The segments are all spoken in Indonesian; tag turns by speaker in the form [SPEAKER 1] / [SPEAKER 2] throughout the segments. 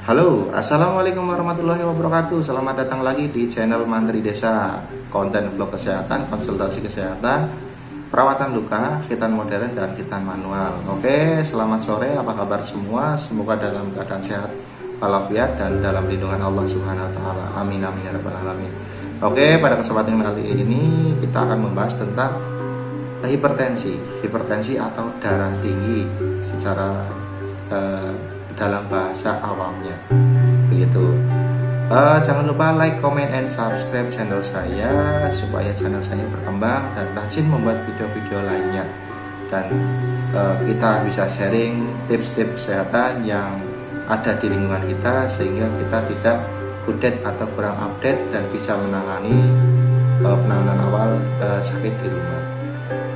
[SPEAKER 1] Halo, assalamualaikum warahmatullahi wabarakatuh. Selamat datang lagi di channel Mantri Desa. Konten vlog kesehatan, konsultasi kesehatan, perawatan luka, khitan modern dan khitan manual. Oke, selamat sore. Apa kabar semua? Semoga dalam keadaan sehat walafiat dan dalam lindungan Allah Subhanahu Wa Taala. Amin amin ya rabbal alamin. Oke, pada kesempatan kali ini kita akan membahas tentang hipertensi atau darah tinggi secara dalam bahasa awamnya begitu. Jangan lupa like, comment, and subscribe channel saya supaya channel saya berkembang dan rajin membuat video-video lainnya, dan kita bisa sharing tips-tips kesehatan yang ada di lingkungan kita sehingga kita tidak kudet atau kurang update dan bisa menangani penanganan awal sakit di rumah.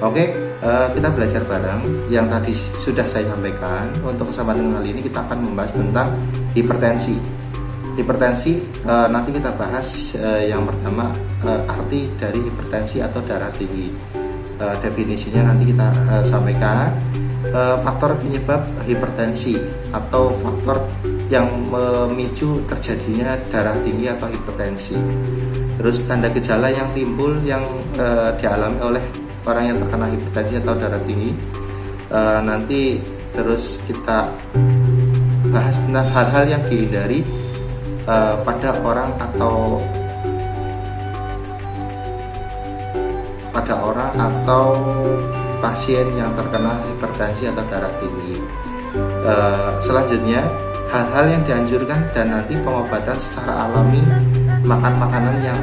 [SPEAKER 1] Oke, kita belajar bareng yang tadi sudah saya sampaikan. Untuk kesempatan kali ini kita akan membahas tentang hipertensi. Nanti kita bahas yang pertama, arti dari hipertensi atau darah tinggi. Definisinya nanti kita sampaikan. Faktor penyebab hipertensi atau faktor yang memicu terjadinya darah tinggi atau hipertensi. Terus tanda gejala yang timbul yang dialami oleh orang yang terkena hipertensi atau darah tinggi. Nanti terus kita bahas tentang hal-hal yang dihindari pada orang atau pasien yang terkena hipertensi atau darah tinggi. Selanjutnya hal-hal yang dianjurkan dan nanti pengobatan secara alami, makan makanan yang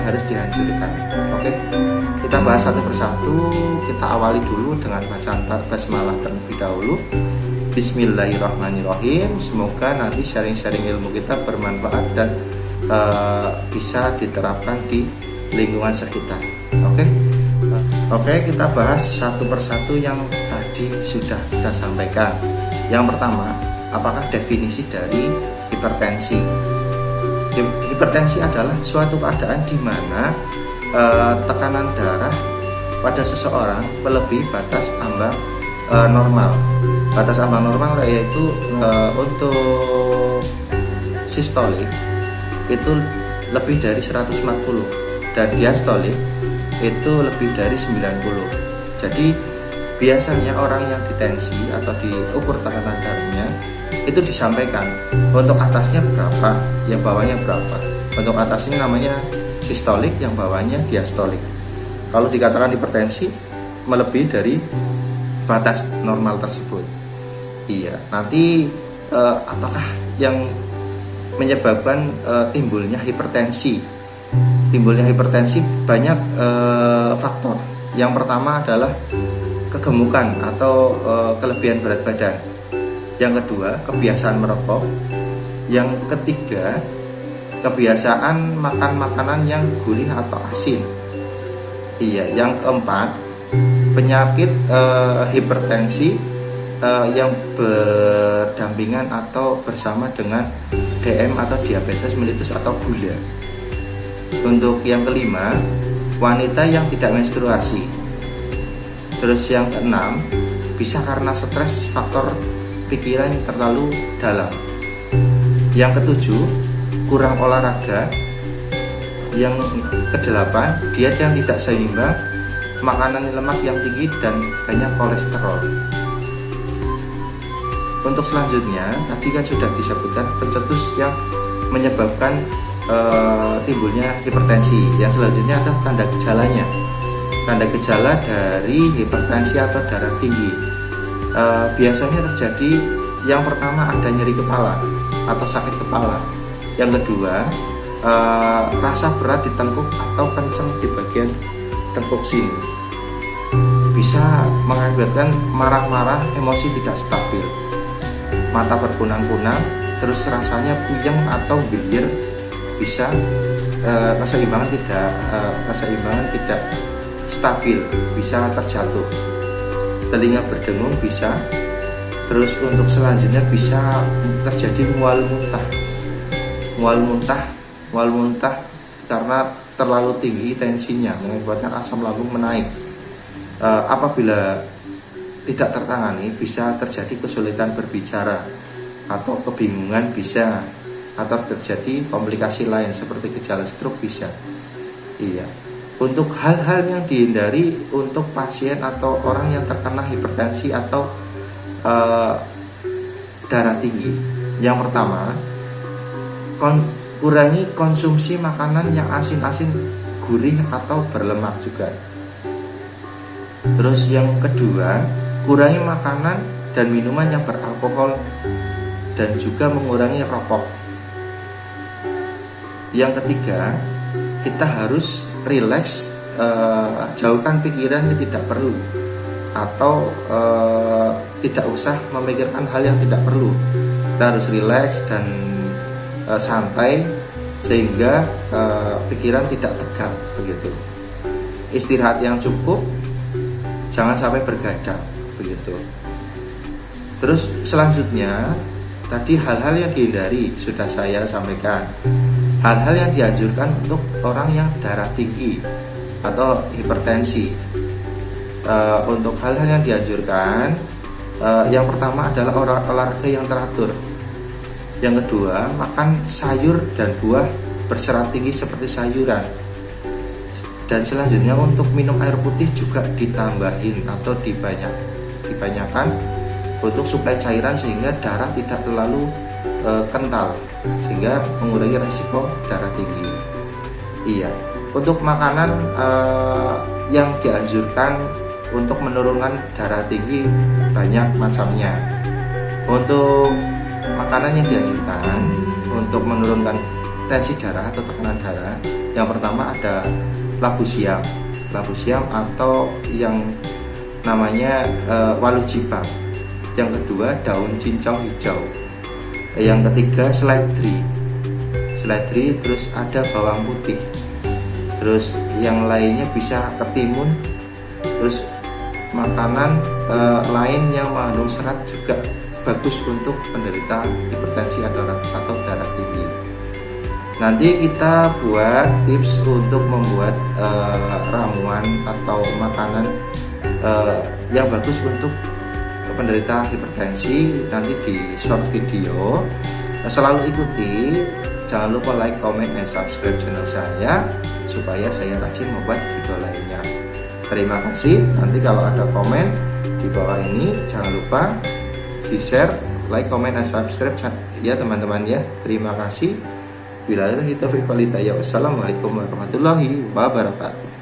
[SPEAKER 1] harus dianjurkan. Oke, kita bahas satu persatu. Kita awali dulu dengan bacaan basmalah terlebih dahulu. Bismillahirrahmanirrahim. Semoga nanti sharing-sharing ilmu kita bermanfaat dan bisa diterapkan di lingkungan sekitar. Oke, kita bahas satu persatu yang tadi sudah kita sampaikan. Yang pertama, apakah definisi dari hipertensi? Hipertensi adalah suatu keadaan di mana tekanan darah pada seseorang melebihi batas ambang normal. Batas ambang normal yaitu untuk sistolik itu lebih dari 140 dan diastolik itu lebih dari 90. Jadi biasanya orang yang ditensi atau diukur tekanan darahnya itu disampaikan untuk atasnya berapa, yang bawahnya berapa. Untuk atasnya namanya sistolik, yang bawahnya diastolik. Kalau dikatakan hipertensi melebihi dari batas normal tersebut. Iya, nanti apakah yang menyebabkan timbulnya hipertensi? Timbulnya hipertensi banyak faktor. Yang pertama adalah kegemukan atau kelebihan berat badan. Yang kedua, kebiasaan merokok. Yang ketiga, kebiasaan makan makanan yang gurih atau asin. Iya, yang keempat, penyakit hipertensi yang berdampingan atau bersama dengan DM atau diabetes mellitus atau gula. Untuk yang kelima, wanita yang tidak menstruasi. Terus yang keenam, bisa karena stres, faktor pikiran yang terlalu dalam. Yang ketujuh, kurang olahraga. Yang kedelapan, diet yang tidak seimbang, makanan lemak yang tinggi dan banyak kolesterol. Untuk selanjutnya, tadi kan sudah disebutkan pencetus yang menyebabkan timbulnya hipertensi. Yang selanjutnya adalah tanda gejalanya. Tanda gejala dari hipertensi atau darah tinggi biasanya terjadi, yang pertama ada nyeri kepala atau sakit kepala. Yang kedua, rasa berat di tengkuk atau kencang di bagian tengkuk sini. Bisa mengakibatkan marah-marah, emosi tidak stabil, mata berkunang-kunang, terus rasanya puyeng atau biliar. Bisa keseimbangan tidak stabil, bisa terjatuh, telinga berdengung bisa. Terus untuk selanjutnya bisa terjadi mual muntah karena terlalu tinggi tensinya, mengakibatkan asam lambung menaik. Apabila tidak tertangani bisa terjadi kesulitan berbicara, atau kebingungan bisa, atau terjadi komplikasi lain seperti gejala stroke bisa. Iya. Untuk hal-hal yang dihindari untuk pasien atau orang yang terkena hipertensi atau darah tinggi. Yang pertama, kurangi konsumsi makanan yang asin-asin, gurih atau berlemak juga. Terus yang kedua, kurangi makanan dan minuman yang beralkohol dan juga mengurangi rokok. Yang ketiga, kita harus rileks, jauhkan pikiran yang tidak perlu atau tidak usah memikirkan hal yang tidak perlu. Kita harus rileks dan santai sehingga pikiran tidak tegang begitu. Istirahat yang cukup, jangan sampai bergadang begitu. Terus selanjutnya tadi hal-hal yang dihindari sudah saya sampaikan. Hal-hal yang dianjurkan untuk orang yang darah tinggi atau hipertensi. Untuk hal-hal yang dianjurkan, yang pertama adalah olahraga yang teratur. Yang kedua, makan sayur dan buah berserat tinggi seperti sayuran. Dan selanjutnya untuk minum air putih juga ditambahin atau dibanyakan untuk suplai cairan sehingga darah tidak terlalu kental, sehingga mengurangi resiko darah tinggi. Iya. Untuk makanan yang dianjurkan untuk menurunkan darah tinggi banyak macamnya. Untuk makanan yang dianjurkan untuk menurunkan tensi darah atau tekanan darah, yang pertama ada labu siam atau yang namanya waluh jipang. Yang kedua daun cincau hijau. Yang ketiga seledri, terus ada bawang putih. Terus yang lainnya bisa ketimun. Terus makanan lain yang mengandung serat juga bagus untuk penderita hipertensi atau darah tinggi. Nanti kita buat tips untuk membuat ramuan atau makanan yang bagus untuk penderita hipertensi nanti di short video. Selalu ikuti, jangan lupa like, comment, dan subscribe channel saya supaya saya rajin membuat video lainnya. Terima kasih. Nanti kalau ada komen di bawah ini jangan lupa di share, like, comment, dan subscribe ya teman-teman ya. Terima kasih. Wassalamualaikum warahmatullahi wabarakatuh.